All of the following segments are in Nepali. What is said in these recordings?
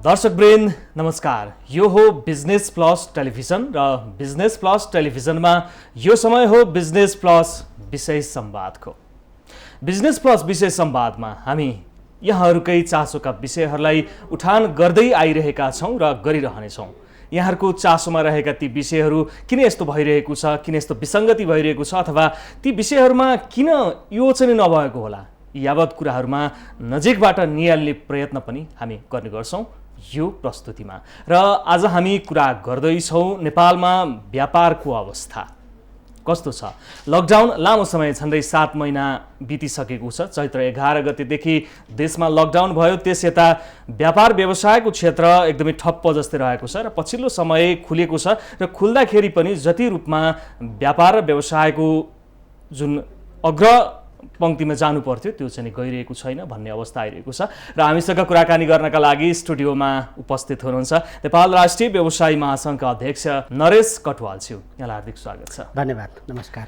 दर्शकवृन्द नमस्कार। यो हो बिजनेस प्लस टेलिभिजन र बिजनेस प्लस टेलिभिजनमा यो समय हो बिजनेस प्लस विशेष संवादको। बिजनेस प्लस विशेष संवादमा हामी यहाँहरूकै चासोका विषयहरूलाई उठान गर्दै आइरहेका छौँ र गरिरहनेछौँ। यहाँहरूको चासोमा रहेका ती विषयहरू किन यस्तो भइरहेको छ, किन यस्तो विसङ्गति भइरहेको छ, अथवा ती विषयहरूमा किन यो चाहिँ नभएको होला, यावत कुराहरूमा नजिकबाट नियाल्ने प्रयत्न पनि हामी गर्ने गर्छौँ यो प्रस्तुतिमा। र आज हामी कुरा गर्दैछौँ नेपालमा व्यापारको अवस्था कस्तो छ। लकडाउन लामो समय झन्डै 7 महिना बितिसकेको छ। चैत्र 11 गतेदेखि देशमा लकडाउन भयो। त्यस यता व्यापार व्यवसायको क्षेत्र एकदमै ठप्प जस्तै रहेको छ र पछिल्लो समय खुलेको छ र खुल्दाखेरि पनि जति रूपमा व्यापार र व्यवसायको जुन अग्र पंक्तिमा जानु पर्थ्यो त्यो चाहिँ गइरहेको छैन भन्ने अवस्था आइरहेको छ। र हामीसँग कुराकानी गर्नका लागि स्टुडियोमा उपस्थित हुनुहुन्छ नेपाल राष्ट्रिय व्यवसायी महासङ्घका अध्यक्ष नरेश कटुवालज्यू। यहाँलाई हार्दिक स्वागत छ। धन्यवाद, नमस्कार।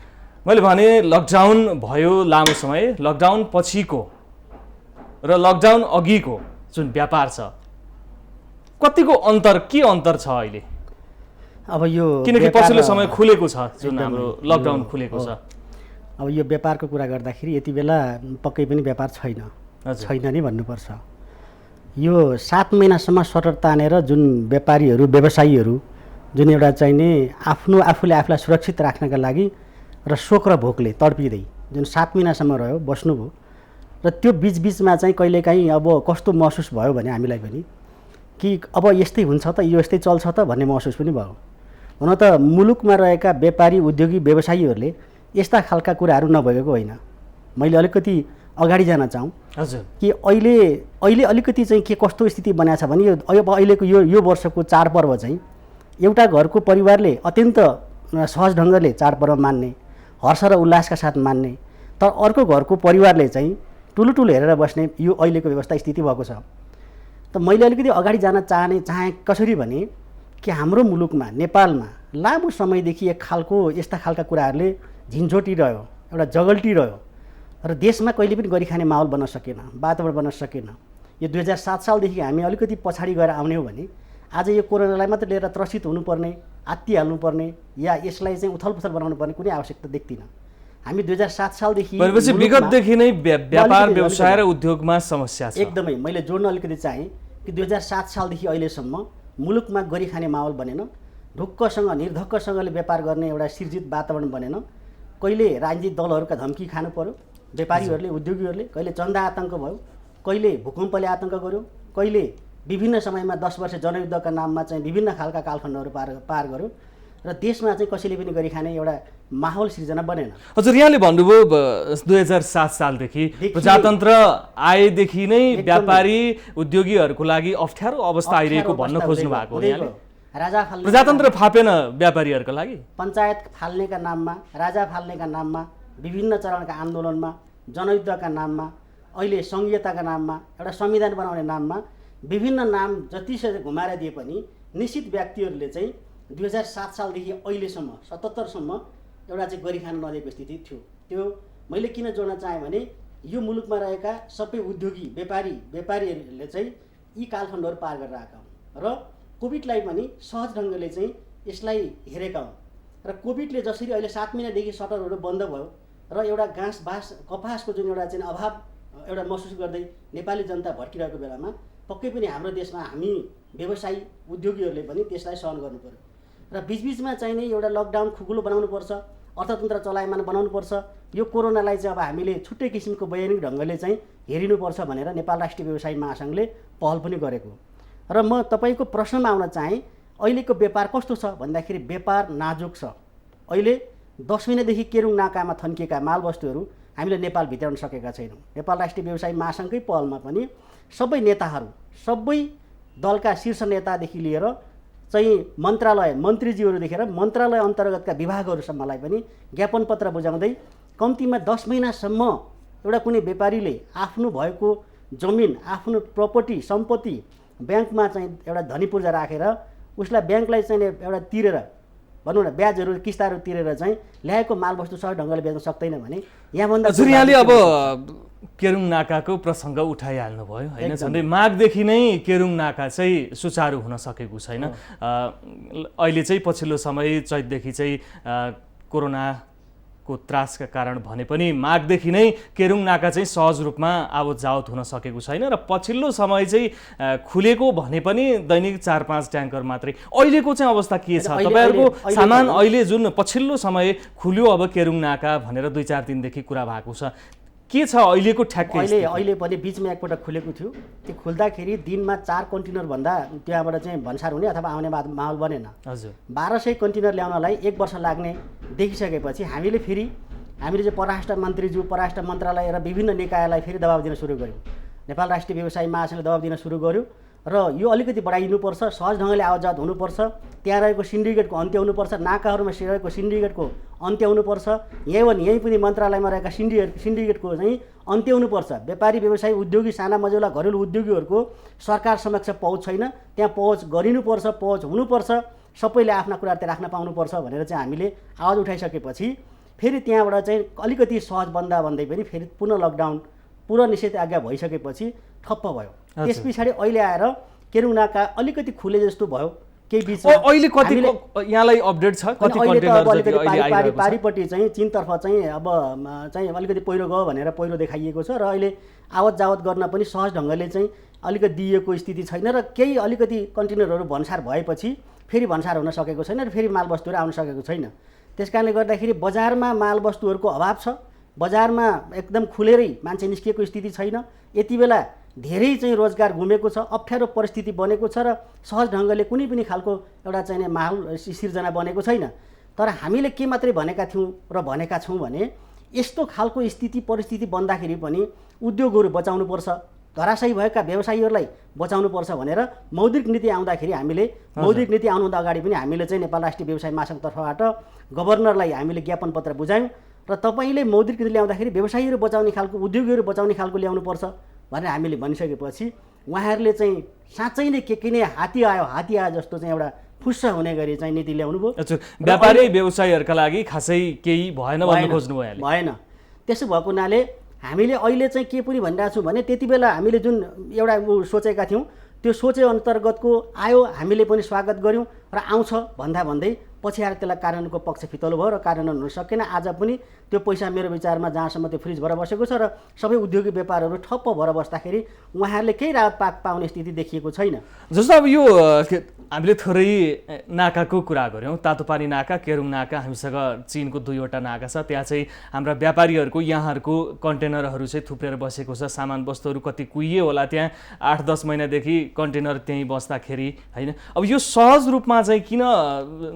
मैले भने लकडाउन भयो लामो समय, लकडाउन पछिको र लकडाउन अघिको जुन व्यापार छ कतिको के अन्तर छ अहिले? अब यो किनकि पछिल्लो समय खुलेको छ, जुन हाम्रो लकडाउन खुलेको छ। अब यो व्यापारको कुरा गर्दाखेरि यति बेला पक्कै पनि व्यापार छैन नि भन्नुपर्छ। यो 7 महिनासम्म सटर तानेर जुन व्यापारीहरू व्यवसायीहरू जुन एउटा चाहिने आफूले आफूलाई सुरक्षित राख्नका लागि र शोक र भोकले तडपिँदै जुन 7 महिनासम्म रह्यो, बस्नुभयो र त्यो बिचबिचमा चाहिँ कहिलेकाहीँ अब कस्तो महसुस भयो भने हामीलाई पनि कि अब यस्तै हुन्छ त, यो यस्तै चल्छ त भन्ने महसुस पनि भयो। हुन त मुलुकमा रहेका व्यापारी उद्योगी व्यवसायीहरूले यस्ता खालका कुराहरू नभएको होइन। मैले अलिकति अगाडि जान चाहूँ कि अहिले अलिकति चाहिँ के कस्तो स्थिति बनाएको छ भने अहिलेको यो वर्षको चाडपर्व चाहिँ एउटा घरको परिवारले अत्यन्त सहज ढङ्गले चाडपर्व मान्ने, हर्ष र उल्लासका साथ मान्ने, तर अर्को घरको परिवारले चाहिँ ठुलो हेरेर बस्ने यो अहिलेको व्यवस्था स्थिति भएको छ। त मैले अलिकति अगाडि जान चाहे कसरी भने कि हाम्रो मुलुकमा नेपालमा लामो समयदेखि यस्ता खालका कुराहरूले झिन्झोटिरह्यो, एउटा जगल्टिरह्यो र देशमा कहिले पनि गरी खाने माहौल बन्न सकेन, वातावरण बन्न सकेन। यो 2007 सालदेखि हामी अलिकति पछाडि गएर आउने हो भने आज यो कोरोनालाई मात्र लिएर त्रसित हुनुपर्ने, आत्तिहाल्नुपर्ने या यसलाई चाहिँ उथलपुथल बनाउनु पर्ने कुनै आवश्यकता देख्दिनँ। हामी 2007 सालदेखि विगतदेखि नै व्यापार व्यवसाय र उद्योगमा समस्या छ। एकदमै मैले जोड्न अलिकति चाहेँ कि 2007 सालदेखि अहिलेसम्म मुलुकमा गरी खाने माहौल बनेन, ढुक्कसँग निर्धक्कसँगले व्यापार गर्ने एउटा सिर्जित वातावरण बनेन। कहिले राजनीतिक दलहरूका धम्की खानु पर्यो व्यापारीहरूले, उद्योगीहरूले, कहिले चन्दा आतङ्क भयो, कहिले भूकम्पले आतङ्क गर्यो, कहिले विभिन्न समयमा 10 वर्ष जनयुद्धका नाममा चाहिँ विभिन्न खालका कालखण्डहरू पार गर्यो र देशमा चाहिँ कसैले पनि गरी खाने एउटा माहौल सिर्जना बनेन। हजुर, यहाँले भन्नुभयो 2007 सालदेखि प्रजातन्त्र आएदेखि नै व्यापारी उद्योगीहरूको लागि अप्ठ्यारो अवस्था आइरहेको भन्न खोज्नु भएको हो यहाँले? प्रजातन्त्र फापेन व्यापारीहरूको लागि? पञ्चायत फाल्नेका नाममा, राजा फाल्नेका नाममा, विभिन्न चरणका आन्दोलनमा, जनयुद्धका नाममा, अहिले सङ्घीयताका नाममा, एउटा संविधान बनाउने नाममा विभिन्न नाम जतिसक्दो घुमाएर दिए पनि निश्चित व्यक्तिहरूले चाहिँ 2007 सालदेखि अहिलेसम्म 77 सम्म एउटा चाहिँ गरी खान नदिएको स्थिति थियो। त्यो मैले किन जोड्न चाहेँ भने यो मुलुकमा रहेका सबै उद्योगी व्यापारीहरूले चाहिँ यी कालखण्डहरू पार गरेर आएका हुन् र कोभिडलाई पनि सहज ढङ्गले चाहिँ यसलाई हेरेका हुन्। र कोभिडले जसरी अहिले 7 महिनादेखि सटरहरू बन्द भयो र एउटा कपासको जुन एउटा चाहिँ अभाव एउटा महसुस गर्दै नेपाली जनता भड्किरहेको बेलामा पक्कै पनि हाम्रो देशमा हामी व्यवसायी उद्योगीहरूले पनि त्यसलाई सहन गर्नु पर्यो र बिचबिचमा चाहिँ नै एउटा लकडाउन खुकुलो बनाउनुपर्छ, अर्थतन्त्र चलायमान बनाउनुपर्छ। यो कोरोनालाई चाहिँ अब हामीले छुट्टै किसिमको वैज्ञानिक ढङ्गले चाहिँ हेरिनुपर्छ भनेर नेपाल राष्ट्रिय व्यवसायी महासङ्घले पहल पनि गरेको। र म तपाईँको प्रश्नमा आउन चाहेँ अहिलेको व्यापार कस्तो छ भन्दाखेरि व्यापार नाजुक छ। अहिले 10 महिनादेखि केरुङ नाकामा थन्किएका मालवस्तुहरू हामीले नेपाल भित्राउन सकेका छैनौँ। नेपाल राष्ट्रिय व्यवसायी महासङ्घकै पहलमा पनि सबै नेताहरू, सबै दलका शीर्ष नेतादेखि लिएर चाहिँ मन्त्रीज्यूहरूदेखि मन्त्रालय अन्तर्गतका विभागहरूसम्मलाई पनि ज्ञापन पत्र बुझाउँदै कम्तीमा 10 महिनासम्म एउटा कुनै व्यापारीले आफ्नो भएको जमिन, आफ्नो प्रपर्टी, सम्पत्ति ब्याङ्कमा चाहिँ एउटा धनी पूर्जा राखेर उसलाई ब्याङ्कलाई चाहिँ एउटा तिरेर भनौँ न ब्याजहरू किस्ताहरू तिरेर चाहिँ ल्याएको मालवस्तु सहज ढङ्गले बेच्न सक्दैन भने यहाँभन्दा हजुर यहाँले अब केरुङ नाकाको प्रसङ्ग उठाइहाल्नु भयो होइन झन्डै माघदेखि नै केरुङ नाका चाहिँ सुचारू हुन सकेको छैन अहिले चाहिँ पछिल्लो समय चैतदेखि चाहिँ कोरोनाको त्रासका कारण भने पनि माघदेखि नै केरुङ नाका चाहिँ सहज रूपमा आवत जावत हुन सकेको छैन र पछिल्लो समय चाहिँ खुलेको भने पनि दैनिक 4-5 ट्याङ्कर मात्रै अहिलेको चाहिँ अवस्था के छ तपाईहरुको सामान अहिले जुन पछिल्लो समय खुल्यो अब केरुङ नाका भनेर 2-4 दिनदेखि कुरा भएको छ के छ अहिलेको ठ्याक्कै अहिले पनि बीचमा एकपल्ट खुलेको थियो त्यो खुल्दाखेरि दिनमा 4 कन्टेनर भन्दा त्यहाँबाट चाहिँ भन्सार हुने अथवा आउने माहौल बनेन हजुर 1200 कन्टेनर ल्याउनलाई 1 वर्ष लाग्ने देखिसकेपछि हामीले चाहिँ परराष्ट्र मन्त्रीज्यू परराष्ट्र मन्त्रालय र विभिन्न निकायलाई फेरि दबाब दिन सुरु गर्यौँ नेपाल राष्ट्रिय व्यवसायी महासंघले दबाब दिन सुरु गर्यो र यो अलिकति बढाइनुपर्छ सहज ढङ्गले आवतजावत हुनुपर्छ त्यहाँ रहेको सिन्डिकेटको अन्त्य हुनुपर्छ नाकाहरूमा रहेको सिन्डिकेटको अन्त्य हुनुपर्छ यहीँ पनि मन्त्रालयमा रहेका सिन्डिकेटको चाहिँ अन्त्य हुनुपर्छ व्यापारी व्यवसायी उद्योगी साना मझौला घरेलु उद्योगीहरूको सरकार समक्ष पहुँच छैन त्यहाँ पहुँच गरिनुपर्छ पहुँच हुनुपर्छ सबैले आफ्ना कुराहरू त्यहाँ राख्न पाउनुपर्छ भनेर चाहिँ हामीले आवाज उठाइसकेपछि फेरि त्यहाँबाट चाहिँ अलिकति सहज भन्दै पनि फेरि पुनः लकडाउन पुरा निषेधाज्ञा भइसकेपछि ठप्प भयो त्यस पछाडि अहिले आएर केरुङ नाका अलिकति खुले जस्तो भयो केही बिचमा अहिले कति यहाँलाई अपडेट छ कति कन्टेनर जति अहिले आइरहेको छ पारिपट्टि चाहिँ चीनतर्फ चाहिँ अब चाहिँ अलिकति पहिरो गयो भनेर पहिरो देखाइएको छ र अहिले आवत जावत गर्न पनि सहज ढङ्गले चाहिँ अलिकति दिएको स्थिति छैन र केही अलिकति कन्टेनरहरू भन्सार भएपछि फेरि भन्सार हुन सकेको छैन र फेरि मालवस्तुहरू आउन सकेको छैन त्यसकारणले गर्दाखेरि बजारमा मालवस्तुहरूको अभाव छ बजारमा एकदम खुलेरै मान्छे निस्किएको स्थिति छैन यति बेला धेरै चाहिँ रोजगार गुमेको छ अप्ठ्यारो परिस्थिति बनेको छ र सहज ढङ्गले कुनै पनि खालको एउटा चाहिँ माहौल सिर्जना बनेको छैन तर हामीले के मात्रै भनेका थियौँ र भनेका छौँ भने यस्तो खालको स्थिति परिस्थिति बन्दाखेरि पनि उद्योगहरू बचाउनुपर्छ धराशायी भएका व्यवसायीहरूलाई बचाउनुपर्छ भनेर मौद्रिक नीति आउँदाखेरि हामीले मौद्रिक नीति आउनुभन्दा अगाडि पनि हामीले चाहिँ नेपाल राष्ट्रिय व्यवसाय महासंघतर्फबाट गभर्नरलाई हामीले ज्ञापन पत्र बुझायौँ र तपाईँले मौद्रिक नीति ल्याउँदाखेरि व्यवसायीहरू बचाउने खालको उद्योगीहरू बचाउने खालको ल्याउनुपर्छ भनेर हामीले भनिसकेपछि उहाँहरूले चाहिँ साँच्चै नै के नै हात्ती आयो जस्तो चाहिँ एउटा फुस्स हुने गरी चाहिँ नीति ल्याउनु भयो व्यापारी व्यवसायीहरूका लागि खासै केही भएन भन्नु खोज्नु भयो भएन त्यसो भएको हुनाले हामीले अहिले चाहिँ के पनि भनिरहेको छौँ भने त्यति बेला हामीले जुन एउटा सोचेका थियौँ त्यो सोचे अन्तर्गतको आयो हामीले पनि स्वागत गऱ्यौँ र आउँछ भन्दै पछि आएर त्यसलाई कार्यान्वयनको पक्ष फितलो भयो र कार्यान्वयन हुन सकेन आज पनि त्यो पैसा मेरो विचारमा जहाँसम्म त्यो फ्रिज भएर बसेको छ र सबै उद्योगी व्यापारहरू ठप्प भएर बस्दाखेरि उहाँहरूले केही राहत पाउने स्थिति देखिएको छैन जस्तो अब यो हामीले थोरै नाकाको कुरा गऱ्यौँ तातोपानी नाका केरुङ नाका हामीसँग चीनको 2वटा नाका छ त्यहाँ चाहिँ हाम्रा व्यापारीहरूको यहाँहरूको कन्टेनरहरू चाहिँ थुप्रेर बसेको छ सामान वस्तुहरू कति कुहियो होला त्यहाँ 8-10 महिनादेखि कन्टेनर त्यहीँ बस्दाखेरि होइन अब यो सहज रूपमा चाहिँ किन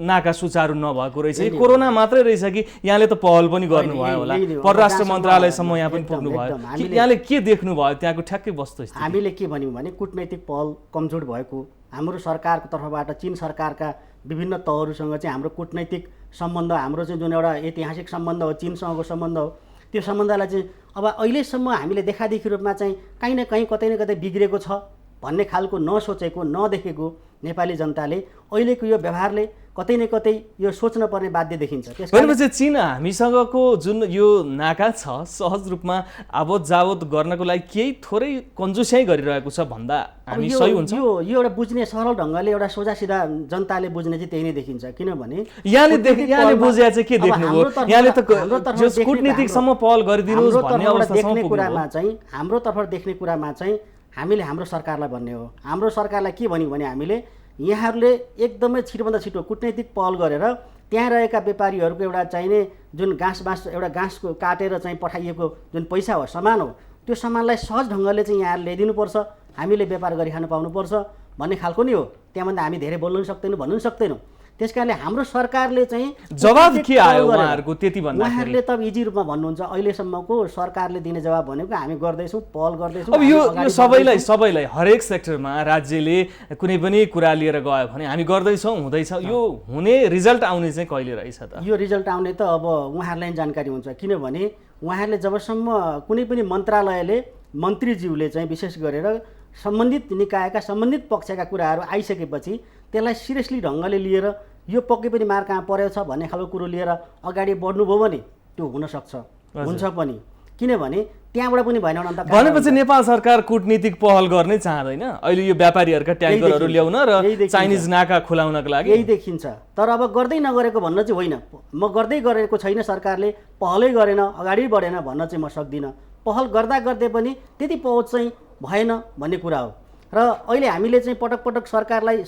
नाका सुचारू नभएको रहेछ कोरोना मात्रै रहेछ कि यहाँले त पहल पनि गर्नुभयो होला परराष्ट्र मन्त्रालयसम्म यहाँ पनि पुग्नु भयो यहाँले के देख्नु भयो त्यहाँको ठ्याक्कै वस्तुस्थिति हामीले के भन्यौँ भने कूटनैतिक पहल कमजोर भएको हाम्रो सरकारको तर्फबाट चीन सरकारका विभिन्न तहहरूसँग चाहिँ हाम्रो कूटनैतिक सम्बन्ध हाम्रो चाहिँ जुन एउटा ऐतिहासिक सम्बन्ध हो चीनसँगको सम्बन्ध हो त्यो सम्बन्धलाई चाहिँ अब अहिलेसम्म हामीले देखादेखि रूपमा चाहिँ कहीँ न कहीँ कतै न कतै बिग्रेको छ भन्ने खालको नसोचेको नदेखेको नेपाली जनताले अहिलेको यो व्यवहारले कतै न कतै यो सोच्न पर्ने बाध्य देखिन्छ त्यसपछि चीन हामीसँगको जुन यो नाका छ सहज रूपमा आवत जावत गर्नको लागि केही थोरै कन्जुस्याइ गरिरहेको छ भन्दा हामी सही हुन्छ यो एउटा बुझ्ने सरल ढङ्गले एउटा सोझा सिधा जनताले बुझ्ने चाहिँ त्यही नै देखिन्छ किनभने यहाँले बुझ्या चाहिँ के देख्नुभयो यहाँले त कूटनीतिकसम्म पहल गरिदिनुस् भन्ने अवस्थासम्म पुग्नु चाहिँ हाम्रो तर्फबाट देख्ने कुरामा चाहिँ हामीले हाम्रो सरकारलाई भन्ने हो हाम्रो सरकारलाई के भन्यौँ भने हामीले यहाँहरूले एकदमै छिटोभन्दा छिटो कूटनैतिक पहल गरेर त्यहाँ रहेका व्यापारीहरूको एउटा चाहिने जुन घाँसको काटेर चाहिँ पठाइएको जुन पैसा हो सामान हो त्यो सामानलाई सहज ढङ्गले चाहिँ यहाँहरूले ल्याइदिनुपर्छ हामीले व्यापार गरिखान पाउनुपर्छ भन्ने खालको नि हो त्यहाँभन्दा हामी धेरै बोल्नु सक्दैनौँ भन्नु सक्दैनौँ त्यसकारणले हाम्रो सरकारले चाहिँ जवाब के आयो उहाँहरूको त्यति भन्दा उहाँहरूले त इजी रूपमा भन्नुहुन्छ अहिलेसम्मको सरकारले दिने जवाब भनेको हामी गर्दैछौँ पहल गर्दैछौँ अब यो सबैलाई हरेक सेक्टरमा राज्यले कुनै पनि कुरा लिएर गयो भने हामी गर्दैछौँ हुँदैछ यो हुने रिजल्ट आउने चाहिँ कहिले रहेछ त यो रिजल्ट आउने त अब उहाँहरूलाई जानकारी हुन्छ किनभने उहाँहरूले जबसम्म कुनै पनि मन्त्रालयले मन्त्रीज्यूले चाहिँ विशेष गरेर सम्बन्धित निकायका सम्बन्धित पक्षका कुराहरू आइसकेपछि त्यसलाई सिरियसली ढङ्गले लिएर यो पक्कै पनि मार कहाँ परेको छ भन्ने खालको कुरो लिएर अगाडि बढ्नुभयो भने त्यो हुनसक्छ, हुन्छ पनि। किनभने त्यहाँबाट पनि भएन भने त भनेपछि नेपाल सरकार कूटनीतिक पहल गर्नै चाहँदैन अहिले यो व्यापारीहरूका ट्याङ्करहरू ल्याउन र चाइनिज नाका खुलाउनका लागि? यही देखिन्छ। तर अब गर्दै नगरेको भन्न चाहिँ होइन, म गर्दै गरेको छैन, सरकारले पहलै गरेन, अगाडि बढेन भन्न चाहिँ म सक्दिनँ। पहल गर्दा गर्दै पनि त्यति पहुँच चाहिँ भएन भन्ने कुरा हो। र अहिले हामीले चाहिँ पटक पटक सरकारलाई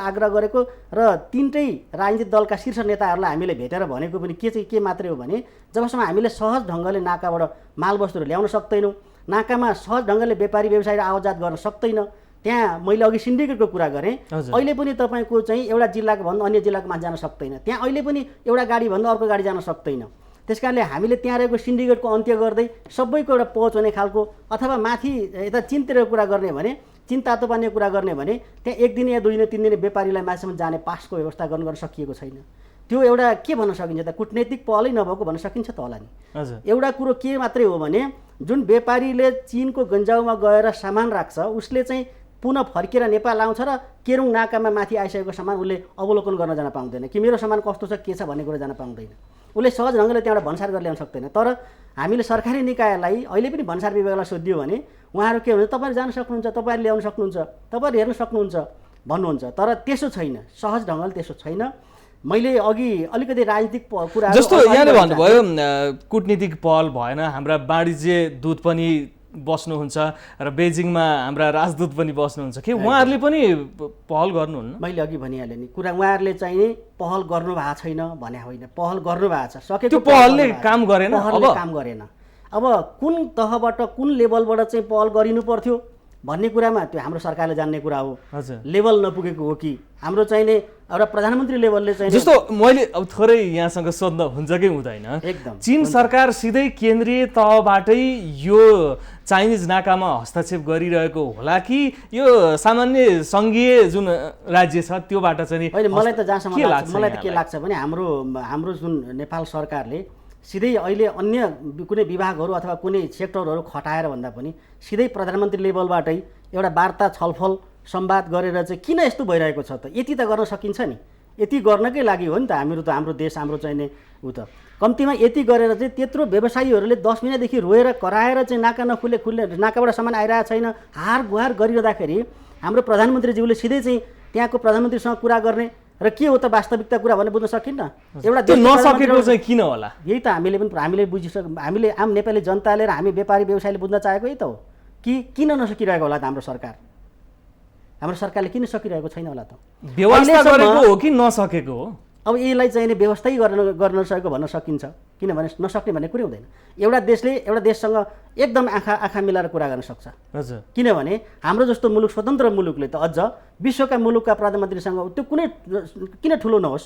आग्रह गरेको र तीनटै राजनीतिक दलका शीर्ष नेताहरूलाई हामीले भेटेर भनेको पनि के मात्रै हो भने जबसम्म हामीले सहज ढङ्गले नाकाबाट मालवस्तुहरू ल्याउन सक्दैनौँ, नाकामा सहज ढङ्गले व्यापारी व्यवसायीहरू आवाजात गर्न सक्दैन। त्यहाँ मैले अघि सिन्डिकेटको कुरा गरेँ, अहिले पनि तपाईँको चाहिँ एउटा जिल्लाको भन्दा अन्य जिल्लाको मान्छे जान सक्दैन, त्यहाँ अहिले पनि एउटा गाडी भन्दा अर्को गाडी जान सक्दैन। त्यसकारणले हामीले त्यहाँ रहेको सिन्डिकेटको अन्त्य गर्दै सबैको एउटा पहुँच हुने खालको अथवा माथि यता चिनतिरको कुरा गर्ने भने चिन तातो पार्ने कुरा गर्ने भने त्यहाँ 1 दिन या 2 दिन 3 दिन व्यापारीलाई माथिसम्म जाने पासको व्यवस्था गर्न सकिएको छैन। त्यो एउटा के भन्न सकिन्छ त, कूटनैतिक पहलै नभएको भन्न सकिन्छ त होला नि। एउटा कुरो के मात्रै हो भने जुन व्यापारीले चिनको गन्जाउमा गएर सामान राख्छ उसले चाहिँ पुनः फर्केर नेपाल आउँछ र केरुङ नाकामा माथि आइसकेको सामान उसले अवलोकन गर्न जान पाउँदैन कि मेरो सामान कस्तो छ के छ भन्ने कुरा जान पाउँदैन। उसले सहज ढङ्गले त्यहाँबाट भन्सार गरेर ल्याउन सक्दैन। तर हामीले सरकारी निकायलाई अहिले पनि भन्सार विभागलाई सोधियो भने उहाँहरू के हुन्छ, तपाईँहरू जान सक्नुहुन्छ, तपाईँहरूले ल्याउन सक्नुहुन्छ, तपाईँहरू हेर्न सक्नुहुन्छ भन्नुहुन्छ। तर त्यसो छैन, सहज ढङ्गले त्यसो छैन। मैले अघि अलिकति राजनीतिक कुरा जस्तो यहाँले भन्नुभयो कूटनीतिक पहल भएन, हाम्रा वाणिज्य दूत पनि बस्नुहुन्छ र बेजिङमा हाम्रा राजदूत पनि बस्नुहुन्छ, के उहाँहरूले पनि पहल गर्नुहुन्न? मैले अघि भनिहालेँ नि कुरा, उहाँहरूले चाहिँ पहल गर्नु भएको छैन भने होइन, पहल गर्नु भएको छ, सकेको त्यो पहलले काम गरेन। अब कुन तहबाट कुन लेभलबाट चाहिँ पहल गरिनु पर्थ्यो भन्ने कुरामा त्यो हाम्रो सरकारले जान्ने कुरा हो। लेभल नपुगेको हो कि हाम्रो चाहिने एउटा प्रधानमन्त्री लेभलले चाहिँ जस्तो मैले अब थोरै यहाँसँग सोध्न हुन्छ कि हुँदैन, एकदम चीन सरकार सिधै केन्द्रीय तहबाटै यो चाइनिज नाकामा हस्तक्षेप गरिरहेको होला कि यो सामान्य सङ्घीय जुन राज्य छ त्योबाट चाहिँ? होइन, मलाई त जहाँसम्म मलाई त के लाग्छ भने हाम्रो जुन नेपाल सरकारले सिधै अहिले अन्य कुनै विभागहरू अथवा कुनै सेक्टरहरू खटाएर भन्दा पनि सिधै प्रधानमन्त्री लेभलबाटै एउटा वार्ता छलफल संवाद गरेर चाहिँ किन यस्तो भइरहेको छ त, यति त गर्न सकिन्छ नि। यति गर्नकै लागि हो नि त हाम्रो देश, हाम्रो चाहिने उ त कम्तीमा यति गरेर चाहिँ त्यत्रो व्यवसायीहरूले 10 महिनादेखि रोएर कराएर चाहिँ नाका नखुले नाकाबाट सामान आइरहेको छैन हार गुहार गरिरहँदाखेरि हाम्रो प्रधानमन्त्रीज्यूले सिधै चाहिँ त्यहाँको प्रधानमन्त्रीसँग कुरा गर्ने र के हो त वास्तविकता कुरा भनेर बुझ्न सकिन्न। एउटा त्यो नसकेको चाहिँ किन होला? यही त हामीले हामीले आम नेपाली जनताले र हामी व्यापारी व्यवसायीले बुझ्न चाहेको यही त हो कि किन नसकिरहेको होला त हाम्रो सरकारले किन सकिरहेको छैन होला त? व्यवस्था गरेको हो कि नसकेको हो? अब यसलाई चाहिँ व्यवस्थै गर्न नसकेको भन्न सकिन्छ, किनभने नसक्ने भन्ने कुरै हुँदैन। एउटा देशसँग एकदम आँखा मिलाएर कुरा गर्न सक्छ। हजुर, किनभने हाम्रो जस्तो मुलुक स्वतन्त्र मुलुकले त अझ विश्वका मुलुकका प्रधानमन्त्रीसँग त्यो किन ठुलो नहोस्,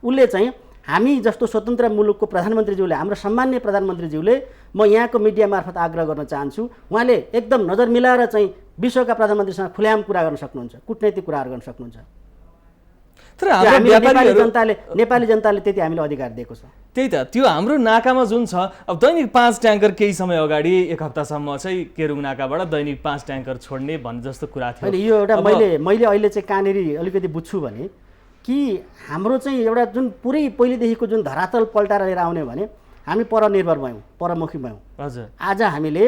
उसले चाहिँ हामी जस्तो स्वतन्त्र मुलुकको प्रधानमन्त्रीज्यूले, हाम्रो सम्मान्य प्रधानमन्त्रीज्यूले, म यहाँको मिडिया मार्फत आग्रह गर्न चाहन्छु, उहाँले एकदम नजर मिलाएर चाहिँ विश्वका प्रधानमन्त्रीसँग खुल्याम कुरा गर्न सक्नुहुन्छ, कूटनैतिक कुराहरू गर्न सक्नुहुन्छ। तर हाम्रो नेपाली जनताले त्यति हामीले अधिकार दिएको छ। त्यही त, त्यो हाम्रो नाकामा जुन छ अब दैनिक 5 ट्याङ्कर केही समय अगाडि 1 हप्तासम्म चाहिँ केरुङ नाकाबाट दैनिक 5 ट्याङ्कर छोड्ने भन्ने जस्तो कुरा थियो। यो एउटा मैले अहिले चाहिँ कहाँनिर अलिकति बुझ्छु भने कि हाम्रो चाहिँ एउटा जुन पुरै पहिलेदेखिको जुन धरातल पल्टाएर लिएर आउने भने हामी परनिर्भर भयौँ, परमुखी भयौँ। हजुर, आज हामीले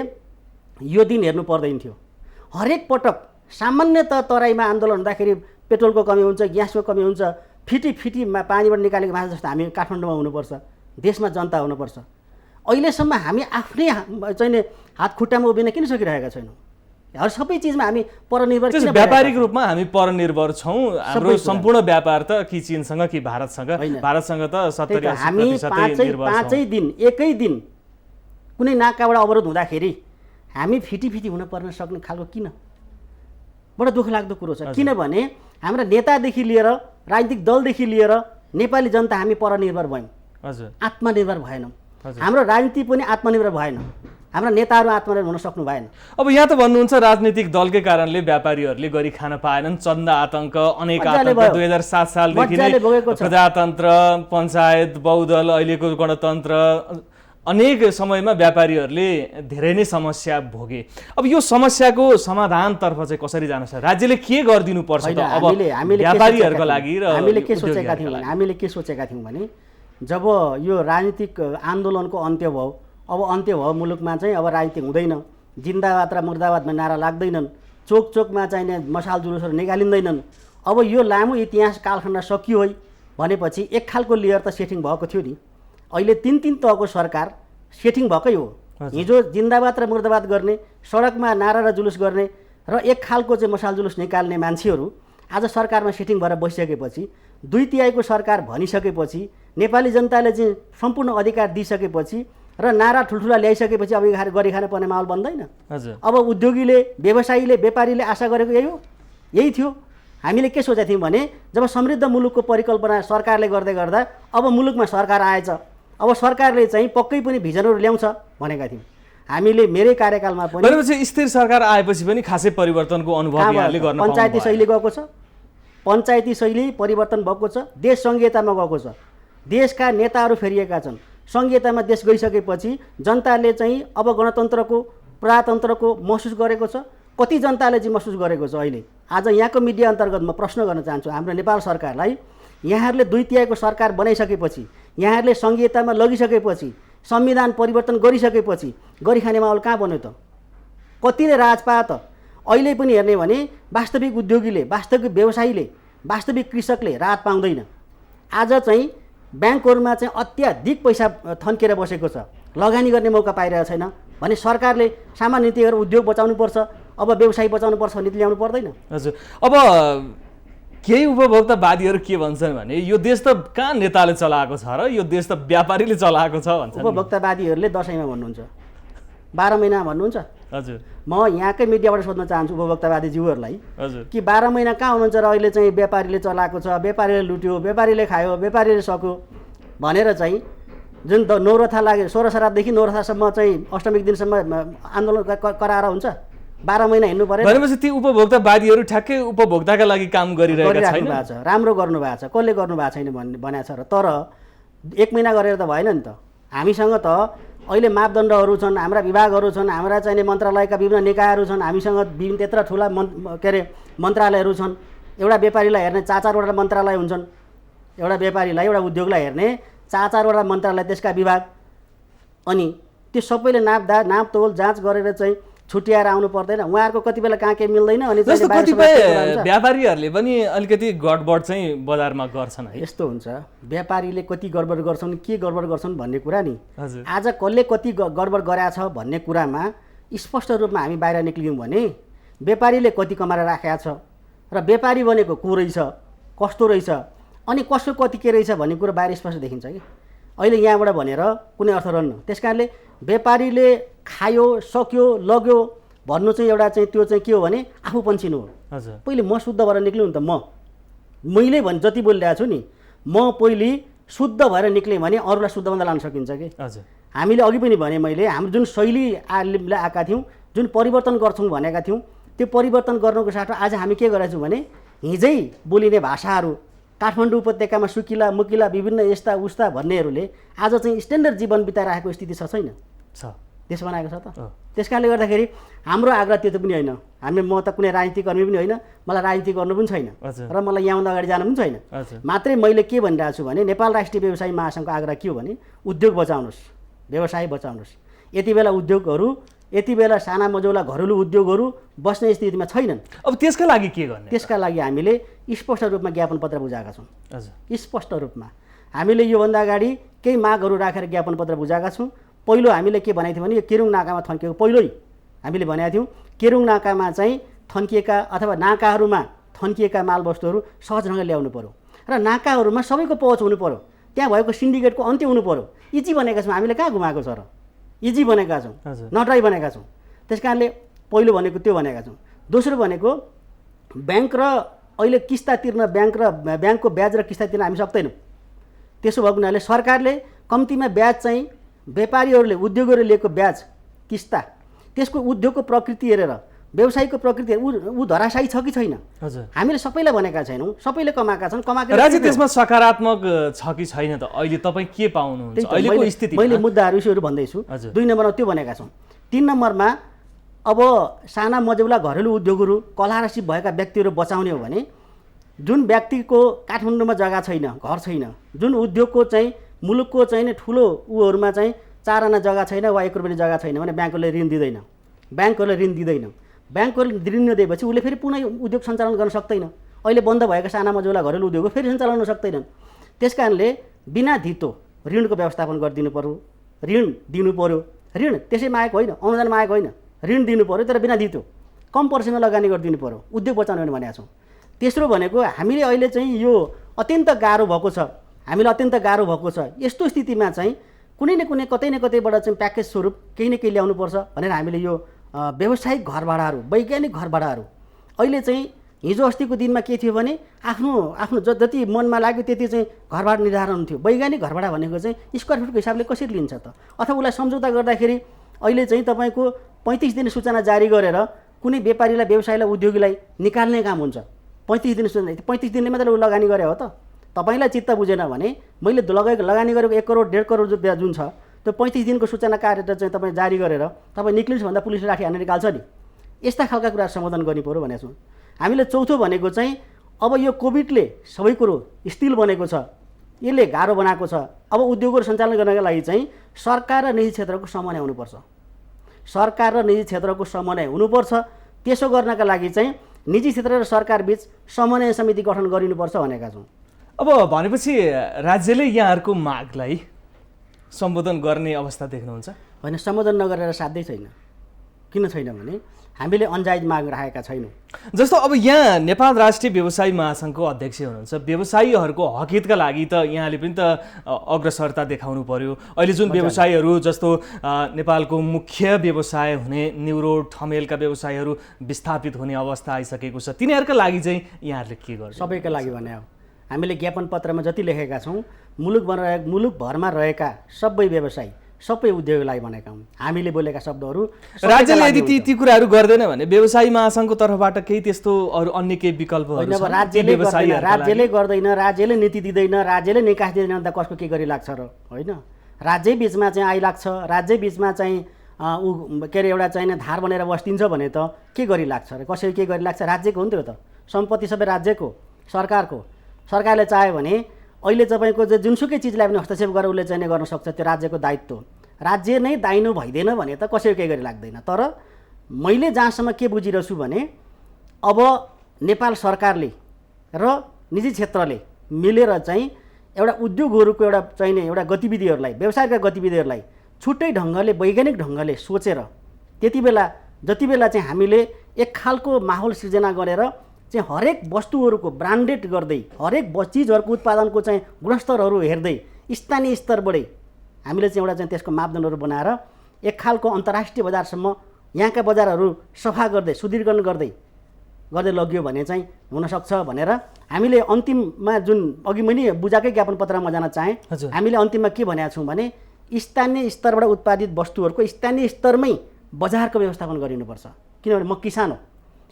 यो दिन हेर्नु पर्दैन थियो। हरेक पटक सामान्यतः तराईमा आन्दोलन हुँदाखेरि पेट्रोलको कमी हुन्छ, ग्यासको कमी हुन्छ, फिटीमा पानीबाट निकालेको माछा जस्तो हामी काठमाडौँमा हुनुपर्छ, देशमा जनता हुनुपर्छ। अहिलेसम्म हामी आफ्नै चाहिँ हात खुट्टामा उभिन किन सकिरहेका छैनौँ? हर सबै चिजमा हामी परनिर्भर किन? व्यापारिक रूपमा हामी परनिर्भर छौँ। हाम्रो सम्पूर्ण व्यापार त कि चीनसँग कि भारतसँग त 70-80% हामी पाँचै दिन एकै दिन कुनै नाकाबाट अवरोध हुँदाखेरि हामी फिटी हुन पर्न सक्ने खालको किन? बडो दुःख लाग्दो कुरो छ। किनभने हाम्रा नेतादेखि लिएर राजनीतिक दलदेखि लिएर नेपाली जनता हामी परनिर्भर भयौँ। हजुर, आत्मनिर्भर भएनौँ। हाम्रो राजनीति पनि आत्मनिर्भर भएन, हाम्रा नेताहरू आत्मनिर्भर हुन सक्नु भएन। अब यहाँ त भन्नुहुन्छ राजनीतिक दलकै कारणले व्यापारीहरूले गरी खान पाएनन्, चन्दा आतङ्क, अनेक आतङ्क 2007 सालदेखि नै प्रजातन्त्र, पञ्चायत, बहुदल, अहिलेको गणतन्त्र, अनेक समयमा व्यापारीहरूले धेरै नै समस्या भोगे। अब यो समस्याको समाधानतर्फ चाहिँ कसरी जान सक्छ? राज्यले के गरिदिनु पर्छ त अब व्यापारीहरूको लागि र हामीले के सोचेका थियौँ भने जब यो राजनीतिक आन्दोलनको अन्त्य भयो, अब अन्त्य भयो मुलुकमा चाहिँ अब राजनीति हुँदैन, जिन्दाबाद र मुर्दाबादमा नारा लाग्दैनन्, चोक चोकमा चाहिने मसाल जुलुसहरू निकालिँदैनन्, अब यो लामो इतिहास कालखण्ड सकियो है भनेपछि एक खालको लेयर त सेटिङ भएको थियो नि। अहिले तीन तहको सरकार सेटिङ भएकै हो। हिजो जिन्दाबाद र मुर्दाबाद गर्ने, सडकमा नारा र जुलुस गर्ने र एक खालको चाहिँ मसाल जुलुस निकाल्ने मान्छेहरू आज सरकारमा सेटिङ भएर बसिसकेपछि, 2/3 सरकार भनिसकेपछि, नेपाली जनताले चाहिँ सम्पूर्ण अधिकार दिइसकेपछि र नारा ठुल्ठुला ल्याइसकेपछि अब गरी खान पर्ने माहौल बन्दैन। अब उद्योगीले, व्यवसायीले, व्यापारीले आशा गरेको यही हो, यही थियो। हामीले के सोचेका थियौँ भने जब समृद्ध मुलुकको परिकल्पना सरकारले गर्दै गर्दा अब मुलुकमा सरकार आएछ, अब सरकारले चाहिँ पक्कै पनि भिजनहरू ल्याउँछ भनेका थियौँ। हामीले मेरै कार्यकालमा पनि स्थिर सरकार आएपछि पनि खासै परिवर्तनको अनुभव यहाँले गर्न पञ्चायती शैली गएको छ, पञ्चायती शैली परिवर्तन भएको छ, देश सङ्घीयतामा गएको छ, देशका नेताहरू फेरिएका छन्। सङ्घीयतामा देश गइसकेपछि जनताले चाहिँ अब गणतन्त्रको, प्रजातन्त्रको महसुस गरेको छ। कति जनताले चाहिँ महसुस गरेको छ अहिले? आज यहाँको मिडिया अन्तर्गत म प्रश्न गर्न चाहन्छु हाम्रो नेपाल सरकारलाई, यहाँहरूले 2/3 सरकार बनाइसकेपछि, यहाँहरूले सङ्घीयतामा लगिसकेपछि, संविधान परिवर्तन गरिसकेपछि गरी खाने माहौल कहाँ बन्यो त? कतिले राज पायो त? अहिले पनि हेर्ने भने वास्तविक उद्योगीले, वास्तविक व्यवसायीले, वास्तविक कृषकले राहत पाउँदैन। आज चाहिँ ब्याङ्कहरूमा चाहिँ अत्याधिक पैसा थन्केर बसेको छ, लगानी गर्ने मौका पाइरहेको छैन भने सरकारले सामान्य नीति गरेर उद्योग बचाउनुपर्छ, अब व्यवसाय बचाउनुपर्छ नीति ल्याउनु पर्दैन? हजुर, अब केही उपभोक्तावादीहरू के भन्छन् भने यो देश त कहाँ नेताले चलाएको छ र, यो देश त व्यापारीले चलाएको छ भन्छन्। उपभोक्तावादीहरूले दसैँमा भन्नुहुन्छ, 12 महिना भन्नुहुन्छ। हजुर, म यहाँकै मिडियाबाट सोध्न चाहन्छु उपभोक्तावादी जीवहरूलाई हजुर कि 12 महिना कहाँ हुनुहुन्छ र अहिले चाहिँ व्यापारीले चलाएको छ, व्यापारीले लुट्यो, व्यापारीले खायो, व्यापारीले सक्यो भनेर चाहिँ जुन नौरथा लाग्यो 16 श्राद्धदेखि नौरथासम्म चाहिँ अष्टमीको दिनसम्म आन्दोलन कराएर हुन्छ, 12 महिना हिँड्नु पर्यो भनेपछि ती उपभोक्तावादीहरू ठ्याक्कै उपभोक्ताका लागि काम गरिरहेका छैन। राम्रो गर्नुभएको छ, कसले गर्नुभएको छैन भनेको छ र, तर 1 महिना गरेर त भएन नि त। हामीसँग त अहिले मापदण्डहरू छन्, हाम्रा विभागहरू छन्, हाम्रा चाहिने मन्त्रालयका विभिन्न निकायहरू छन्, हामीसँग विभिन्न त्यत्र ठुला मन्त्रालयहरू छन्। एउटा व्यापारीलाई हेर्ने 4-4वटा मन्त्रालय हुन्छन्, एउटा व्यापारीलाई, एउटा उद्योगलाई हेर्ने 4-4वटा मन्त्रालय, त्यसका विभाग, अनि त्यो सबैले नापतोल जाँच गरेर चाहिँ छुट्याएर आउनु पर्दैन? उहाँहरूको कति बेला कहाँ के मिल्दैन, अनि कतिपय व्यापारीहरूले पनि अलिकति गडबड चाहिँ बजारमा गर्छन् है। यस्तो हुन्छ, व्यापारीले कति गडबड गर्छन्, के गडबड गर्छन् भन्ने कुरा नि हजुर आज कसले कति गडबड गरेछ भन्ने कुरामा स्पष्ट रूपमा हामी बाहिर निक्लियौँ भने व्यापारीले कति कमाएर राखेको छ र व्यापारी भनेको को रहेछ, कस्तो रहेछ, अनि कसको कति के रहेछ भन्ने कुरा बाहिर स्पष्ट देखिन्छ कि अहिले यहाँबाट भनेर कुनै अर्थ रहन्न। त्यस कारणले व्यापारीले खायो, सक्यो, लग्यो भन्नु चाहिँ एउटा चाहिँ त्यो चाहिँ के हो भने आफू पन्छिनु हो। हजुर, पहिले म शुद्ध भएर निक्ल्यो नि त, मैले जति बोलिरहेको छु नि, म पहिले शुद्ध भएर निक्लेँ भने अरूलाई शुद्ध भन्दा लान सकिन्छ कि। हजुर, हामीले अघि पनि भने मैले हाम्रो जुन शैली आएका थियौँ, जुन परिवर्तन गर्छौँ भनेका थियौँ, त्यो परिवर्तन गर्नुको साथ आज हामी के गरेका छौँ भने हिजै बोलिने भाषाहरू, काठमाडौँ उपत्यकामा सुकिला मुकिला विभिन्न यस्ता उस्ता भन्नेहरूले आज चाहिँ स्ट्यान्डर्ड जीवन बिताइरहेको स्थिति छ छैन? देश बनाएको छ त। त्यस कारणले गर्दाखेरि हाम्रो आग्रह त्यो पनि होइन, म त कुनै राजनीतिक कर्मी पनि होइन, मलाई राजनीति गर्नु पनि छैन र मलाई यहाँभन्दा अगाडि जानु पनि छैन। मात्रै मैले के भनिरहेको छु भने नेपाल राष्ट्रिय व्यवसायी महासङ्घको आग्रह के हो भने उद्योग बचाउनुहोस्, व्यवसाय बचाउनुहोस्। यति बेला उद्योगहरू, यति बेला साना मझौला घरेलु उद्योगहरू बस्ने स्थितिमा छैनन्। अब त्यसका लागि के गर्ने? त्यसका लागि हामीले स्पष्ट रूपमा ज्ञापन पत्र बुझाएका छौँ। हजुर, स्पष्ट रूपमा हामीले योभन्दा अगाडि केही मागहरू राखेर ज्ञापन पत्र बुझाएका छौँ। पहिलो हामीले के भनेको थियौँ भने यो केरुङ नाकामा थन्किएको पहिल्यै हामीले भनेका थियौँ, केरुङ नाकामा चाहिँ थन्किएका अथवा नाकाहरूमा थन्किएका मालवस्तुहरू सहज ढङ्गले ल्याउनु पर्यो र नाकाहरूमा सबैको पहुँच हुनु पर्यो, त्यहाँ भएको सिन्डिकेटको अन्त्य हुनु पर्यो। इजी भनेका छौँ हामीले, कहाँ घुमाएको छ र? इजी भनेका छौँ, नट्राई भनेका छौँ। त्यस कारणले पहिलो भनेको त्यो भनेका छौँ। दोस्रो भनेको ब्याङ्क र अहिले किस्ता तिर्न, ब्याङ्कको ब्याज र किस्ता तिर्न हामी सक्दैनौँ। त्यसो भएको हुनाले सरकारले कम्तीमा ब्याज चाहिँ व्यापारीहरूले, उद्योगहरूले लिएको ब्याज, किस्ता, त्यसको उद्योगको प्रकृति हेरेर व्यवसायको प्रकृति ऊ धराशायी छ कि छैन? हजुर, हामीले सबैलाई भनेका छैनौँ, सबैले कमाएका छन्, कमाएको राज्य त्यसमा सकारात्मक छ कि छैन त? अहिले तपाईँ के पाउनुहुन्छ अहिलेको स्थितिमा? मैले मुद्दाहरू इस्युहरू भन्दैछु। हजुर। 2 नम्बरमा त्यो भनेका छौँ। 3 नम्बरमा अब साना मझौला घरेलु उद्योगहरू कला र सिप भएका व्यक्तिहरू बचाउने हो भने जुन व्यक्तिको काठमाडौँमा जग्गा छैन, घर छैन, जुन उद्योगको चाहिँ मुलुकको चाहिँ नि ठुलो उहरूमा चाहिँ 4 आना जग्गा छैन वा 1 रुपियाँ जग्गा छैन भने ब्याङ्कहरूले ऋण दिँदैन। ब्याङ्कहरूले ऋण नदिएपछि उसले फेरि पुनः उद्योग सञ्चालन गर्न सक्दैन। अहिले बन्द भएका साना मझौला घरेलु उद्योग फेरि सञ्चालन गर्न सक्दैनन्। त्यस कारणले बिना धितो ऋणको व्यवस्थापन गरिदिनु पर्यो, ऋण दिनु पर्यो। ऋण त्यसै मागेको होइन, अनुदान मागेको होइन, ऋण दिनु पर्यो, तर बिना धितो कम पर्सेन्टमा लगानी गरिदिनु पर्यो, उद्योग बचाउने भनेका छौँ। तेस्रो भनेको हामीले अहिले चाहिँ यो अत्यन्त गाह्रो भएको छ, यस्तो स्थितिमा चाहिँ कुनै न कुनै कतै न कतैबाट चाहिँ प्याकेज स्वरूप केही न केही ल्याउनुपर्छ भनेर हामीले यो व्यावसायिक घरभाडाहरू, वैज्ञानिक घरभाडाहरू अहिले चाहिँ हिजो अस्तिको दिनमा के थियो भने आफ्नो जति मनमा लाग्यो त्यति चाहिँ घरभाडा निर्धारण हुन्थ्यो। वैज्ञानिक घरभाडा भनेको चाहिँ स्क्वायर फिटको हिसाबले कसरी लिन्छ त? अथवा उसलाई सम्झौता गर्दाखेरि अहिले चाहिँ तपाईँको 35 दिन सूचना जारी गरेर कुनै व्यापारीलाई, व्यवसायीलाई, उद्योगीलाई निकाल्ने काम हुन्छ। 35 दिन सूचना, 35 दिनले मात्रै लगानी गरे हो त? तपाईँलाई चित्त बुझेन भने मैले लगानी गरेको 1 करोड 1.5 करोड रुपियाँ जुन छ त्यो 35 दिनको सूचना काटेर चाहिँ तपाईँ जारी गरेर तपाईँ निक्लिन्छ भन्दा पुलिसले लाठी हानेर निकाल्छ नि। यस्ता खालका कुरा समाधान गर्नु पर्यो भनेको छौँ हामीले। चौथो भनेको चाहिँ अब यो कोभिडले सबै कुरो स्थिर बनेको छ, यसले गाह्रो बनाएको छ। अब उद्योगहरू सञ्चालन गर्नका लागि चाहिँ सरकार र निजी क्षेत्रको समन्वय हुनुपर्छ। त्यसो गर्नका लागि चाहिँ निजी क्षेत्र र सरकार बीच समन्वय समिति गठन गरिनुपर्छ भनेका छौँ। अब भनेपछि राज्यले यहाँहरूको मागलाई सम्बोधन गर्ने अवस्था देख्नुहुन्छ? होइन, सम्बोधन नगरेर साध्यै छैन। किन छैन भने हामीले अन्जायज माग राखेका छैनौँ। जस्तो अब यहाँ नेपाल राष्ट्रिय व्यवसायी महासङ्घको अध्यक्ष हुनुहुन्छ, व्यवसायीहरूको हकहितका लागि त यहाँले पनि त अग्रसरता देखाउनु पर्यो। अहिले जुन व्यवसायीहरू जस्तो नेपालको मुख्य व्यवसाय हुने न्युरोड ठमेलका व्यवसायीहरू विस्थापित हुने अवस्था आइसकेको छ, तिनीहरूका लागि चाहिँ यहाँहरूले के गर्छ? सबैका लागि भने हो। हामीले ज्ञापन पत्रमा जति लेखेका छौँ मुलुकभरमा रहेका सबै व्यवसायी, सबै उद्योगलाई भनेका हौँ। हामीले बोलेका शब्दहरू राज्यले यदि ती कुराहरू गर्दैन भने व्यवसायी महासङ्घको तर्फबाट केही त्यस्तो अरू अन्य केही विकल्पहरू छैन? राज्यले गर्दैन, राज्यले नीति दिँदैन, राज्यले निकास दिँदैन अन्त कसको के गरी लाग्छ र? होइन, राज्य बिचमा चाहिँ आइलाग्छ, राज्य बिचमा चाहिँ के अरे एउटा चाहिँ धार बनेर बस्तिन्छ भने त के गरी लाग्छ र? कसरी के गरी लाग्छ? राज्यको हो नि त्यो त, सम्पत्ति सबै राज्यको, सरकारको। सरकारले चाह्यो भने अहिले तपाईँको जुनसुकै चिजलाई पनि हस्तक्षेप गरेर उसले चाहिँ गर्न सक्छ, त्यो राज्यको दायित्व। राज्य नै दाइनु भइदिएन भने त कसै केही गरी लाग्दैन। तर मैले जहाँसम्म के बुझिरहेछु भने अब नेपाल सरकारले र निजी क्षेत्रले मिलेर चाहिँ एउटा उद्योगहरूको एउटा गतिविधिहरूलाई, व्यवसायका गतिविधिहरूलाई छुट्टै ढङ्गले, वैज्ञानिक ढङ्गले सोचेर जति बेला चाहिँ हामीले एक खालको माहौल सिर्जना गरेर चाहिँ हरेक वस्तुहरूको ब्रान्डेड गर्दै, हरेक चिजहरूको उत्पादनको चाहिँ गुणस्तरहरू हेर्दै स्थानीय स्तरबाटै हामीले चाहिँ एउटा चाहिँ त्यसको मापदण्डहरू बनाएर एक खालको अन्तर्राष्ट्रिय बजारसम्म यहाँका बजारहरू सफा गर्दै, सुदृढीकरण गर्दै लग्यो भने चाहिँ हुनसक्छ भनेर हामीले अन्तिममा जुन अघि मैले बुझाएकै ज्ञापन पत्रमा जान चाहेँ। हामीले अन्तिममा के भनेका छौँ भने स्थानीय स्तरबाट उत्पादित वस्तुहरूको स्थानीय स्तरमै बजारको व्यवस्थापन गरिनुपर्छ। किनभने म किसान हो,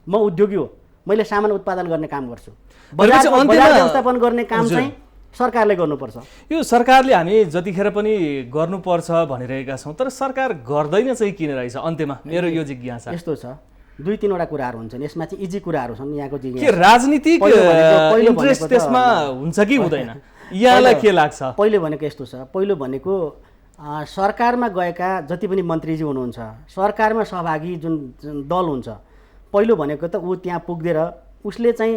म उद्योगी हो, मैले सामान उत्पादन गर्ने काम गर्छु। बजार व्यवस्थापन गर्ने काम चाहिँ सरकारले गर्नुपर्छ। यो सरकारले हामी जतिखेर पनि गर्नुपर्छ भनिरहेका छौँ, तर सरकार गर्दैन चाहिँ किन रहेछ? अन्त्यमा मेरो यो जिज्ञासा यस्तो छ, 2-3 वटा कुराहरू हुन्छन् यसमा चाहिँ इजी कुराहरू छन्। यहाँको के राजनीतिक इन्ट्रेस्ट त्यसमा हुन्छ कि हुँदैन? यहाँलाई के लाग्छ? पहिलो भनेको यस्तो छ, पहिलो भनेको सरकारमा गएका जति पनि मन्त्रीजी हुनुहुन्छ, सरकारमा सहभागी जुन दल हुन्छ, पहिलो भनेको त ऊ त्यहाँ पुग्देर उसले चाहिँ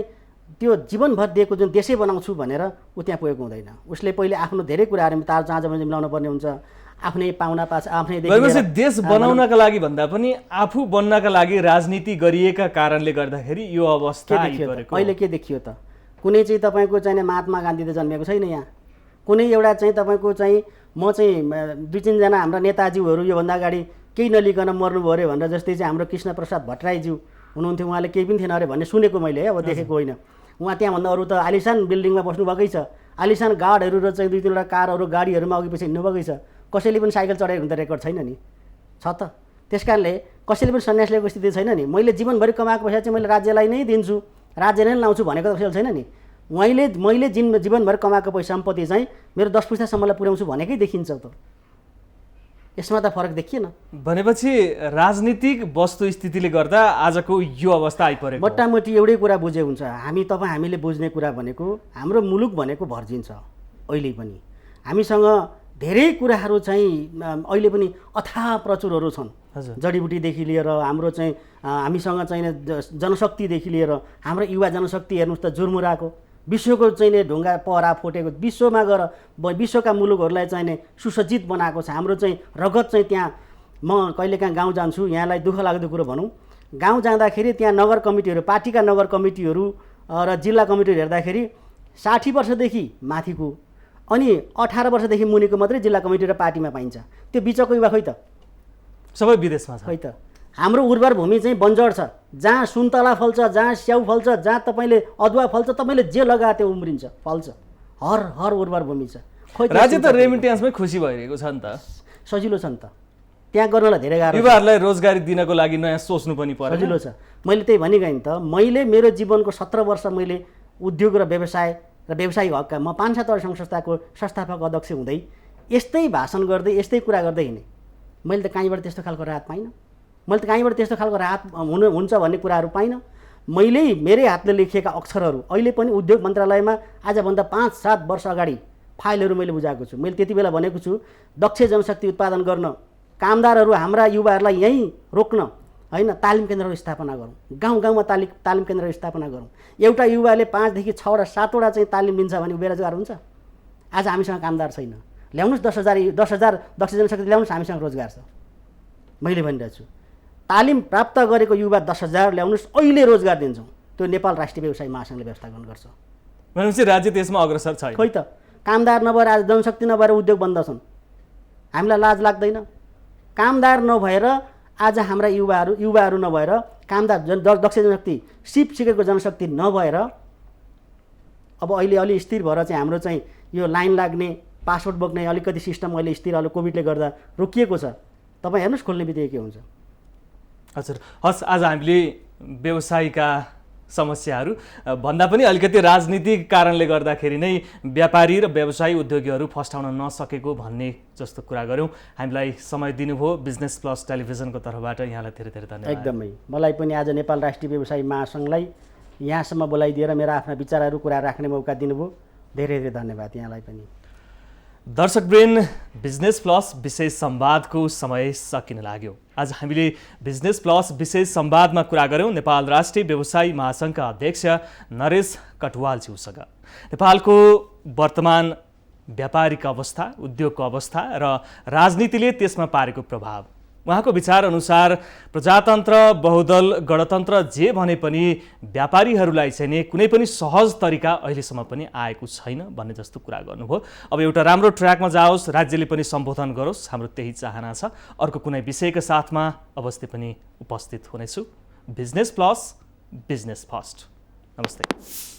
त्यो जीवनभर दिएको जुन देशै बनाउँछु भनेर ऊ त्यहाँ पुगेको हुँदैन। उसले पहिले आफ्नो धेरै कुराहरू ताल चाँजो मिलाउनु पर्ने हुन्छ। आफ्नै पाहुना पास आफ्नै देश बनाउनका लागि भन्दा पनि आफू बन्नका लागि राजनीति गरिएका कारणले गर्दाखेरि यो अवस्था आइपरेको। अहिले के देखियो त? कुनै चाहिँ तपाईँको चाहिँ महात्मा गान्धी त जन्मेको छैन यहाँ। कुनै एउटा चाहिँ तपाईँको चाहिँ म चाहिँ 2-3 जना हाम्रा नेताजीहरू योभन्दा अगाडि केही नलिकन मर्नुभयो अरे भनेर, जस्तै चाहिँ हाम्रो कृष्ण प्रसाद भट्टराईज्यू हुनुहुन्थ्यो, उहाँले केही पनि थिएन अरे भन्ने सुनेको मैले, है, अब देखेको होइन। उहाँ त्यहाँभन्दा अरू त आलिसान बिल्डिङमा बस्नुभएकै छ, आलिसान गार्डहरू र चाहिँ 2-3 कारहरू गाडीहरूमा अघि पछि हिँड्नुभएकै छ। कसैले पनि साइकल चढाएको हुँदा रेकर्ड छैन नि, छ त? त्यस कारणले कसैले पनि सन्यास लिएको स्थिति छैन नि। मैले जीवनभरि कमाएको पैसा चाहिँ मैले राज्यलाई नै दिन्छु, राज्यले नै लाउँछु भनेको त कसैले छैन नि। मैले जीवनभरि कमाएको पैसा सम्पत्ति चाहिँ मेरो 10 पुस्तासम्मलाई पुर्याउँछु भनेकै देखिन्छ त। यसमा त फरक देखिएन। भनेपछि राजनीतिक वस्तुस्थितिले गर्दा आजको यो अवस्था आइपरेको। मोटामोटी एउटै कुरा बुझे हुन्छ। हामीले बुझ्ने कुरा भनेको हाम्रो मुलुक भनेको भर्जिन्छ अहिले पनि। हामीसँग धेरै कुराहरू चाहिँ अहिले पनि अथाह प्रचुरहरू छन्। जडीबुटीदेखि लिएर हाम्रो चाहिँ हामीसँग चाहिने जनशक्तिदेखि लिएर हाम्रो युवा जनशक्ति हेर्नुहोस् त जुर्मुराको विश्वको चाहिने ढुङ्गा पहरा फुटेको विश्वमा गएर विश्वका मुलुकहरूलाई चाहिने सुसज्जित बनाएको छ। हाम्रो चाहिँ रगत चाहिँ त्यहाँ म कहिलेकाहीँ गाउँ जान्छु, यहाँलाई दुःख लाग्दो कुरो भनौँ, गाउँ जाँदाखेरि त्यहाँ नगर कमिटीहरू पार्टीका नगर कमिटीहरू र जिल्ला कमिटीहरू हेर्दाखेरि 60 वर्षदेखि माथिको अनि 18 वर्षदेखि मुनिको मात्रै जिल्ला कमिटी र पार्टीमा पाइन्छ। त्यो बिचको युवा खै त सबै विदेशमा छ। खै त हाम्रो उर्वर भूमि चाहिँ बन्जर छ, जहाँ सुन्तला फल्छ, जहाँ स्याउ फल्छ, जहाँ तपाईँले अदुवा फल्छ, तपाईँले जे लगाए त्यो उम्रिन्छ फल्छ। हर उर्वर भूमि छ। राज्य त रेमिटेन्समै खुसी भइरहेको छ नि त। सजिलो छ नि त, त्यहाँ गर्नलाई धेरै गाह्रो। युवाहरूलाई रोजगारी दिनको लागि नयाँ सोच्नु पनि पर्यो। सजिलो छ। मैले त्यही भनिगएँ नि त, मैले मेरो जीवनको 17 वर्ष मैले उद्योग र व्यवसाय र व्यवसायिक हकका म 5-7 सङ्घ संस्थाको संस्थापक अध्यक्ष हुँदै यस्तै भाषण गर्दै यस्तै कुरा गर्दै हिँडेँ। मैले त कहीँबाट त्यस्तो खालको राहत पाइनँ। मैले त कहीँबाट त्यस्तो खालको राहत हुन्छ भन्ने कुराहरू पाइनँ। मैले मेरै हातले लेखिएका अक्षरहरू अहिले पनि उद्योग मन्त्रालयमा आजभन्दा 5-7 वर्ष अगाडि फाइलहरू मैले बुझाएको छु। मैले त्यति बेला भनेको छु दक्ष जनशक्ति उत्पादन गर्न, कामदारहरू हाम्रा युवाहरूलाई यहीँ रोक्न होइन तालिम केन्द्रहरू स्थापना गरौँ, गाउँ गाउँमा तालिम केन्द्रहरू स्थापना गरौँ। एउटा युवाले 5 देखि 6 वटा 7 वटा चाहिँ तालिम लिन्छ भने बेरोजगार हुन्छ। आज हामीसँग कामदार छैन, ल्याउनुहोस् 10,000 दक्ष जनशक्ति ल्याउनुहोस्, हामीसँग रोजगार छ। मैले भनिरहेको छु तालिम प्राप्त गरेको युवा 10,000 ल्याउनुहोस्, अहिले रोजगार दिन्छौँ। त्यो नेपाल राष्ट्रिय व्यवसाय महासङ्घले व्यवस्थापन गर्छ। भनेपछि राज्य त्यसमा अग्रसर छैन। खोइ त कामदार नभएर आज जनशक्ति नभएर उद्योग बन्द छन्। हामीलाई लाज लाग्दैन? कामदार नभएर आज हाम्रा युवाहरू नभएर कामदार दक्ष जनशक्ति सिकेको जनशक्ति नभएर अब अहिले अलि स्थिर भएर चाहिँ हाम्रो चाहिँ यो लाइन लाग्ने पासपोर्ट बोक्ने अलिकति सिस्टम अहिले स्थिर अहिले कोभिडले गर्दा रोकिएको छ। तपाईँ हेर्नुहोस् खोल्ने बित्तिकै के हुन्छ। हजुर हस्, आज हामीले व्यवसायका समस्याहरू भन्दा पनि अलिकति राजनीतिक कारणले गर्दाखेरि नै व्यापारी र व्यवसायी उद्योगीहरू फस्टाउन नसकेको भन्ने जस्तो कुरा गऱ्यौँ। हामीलाई समय दिनुभयो बिजनेस प्लस टेलिभिजनको तर्फबाट यहाँलाई धेरै धेरै धन्यवाद। एकदमै मलाई पनि आज नेपाल राष्ट्रिय व्यवसायी महासङ्घलाई यहाँसम्म बोलाइदिएर मेरा आफ्ना विचारहरू कुरा राख्ने मौका दिनुभयो। धेरै धेरै धन्यवाद यहाँलाई पनि। दर्शकवृन्द, बिजनेस प्लस विशेष संवादको समय सकिन लाग्यो। आज हामीले बिजनेस प्लस विशेष संवादमा कुरा गऱ्यौँ नेपाल राष्ट्रिय व्यवसायी महासङ्घका अध्यक्ष नरेश कटुवालज्यूसँग। नेपालको वर्तमान व्यापारिक अवस्था, उद्योगको अवस्था र राजनीतिले त्यसमा पारेको प्रभाव, उहाँको विचार अनुसार प्रजातन्त्र, बहुदल, गणतन्त्र जे भने पनि व्यापारीहरूलाई चाहिँ नि कुनै पनि सहज तरिका अहिलेसम्म पनि आएको छैन भन्ने जस्तो कुरा गर्नुभयो। अब एउटा राम्रो ट्र्याकमा जाओस्, राज्यले पनि सम्बोधन गरोस्, हाम्रो त्यही चाहना छ। अर्को कुनै विषयका साथमा अवश्य पनि उपस्थित हुनेछु। Business plus, business first. नमस्ते।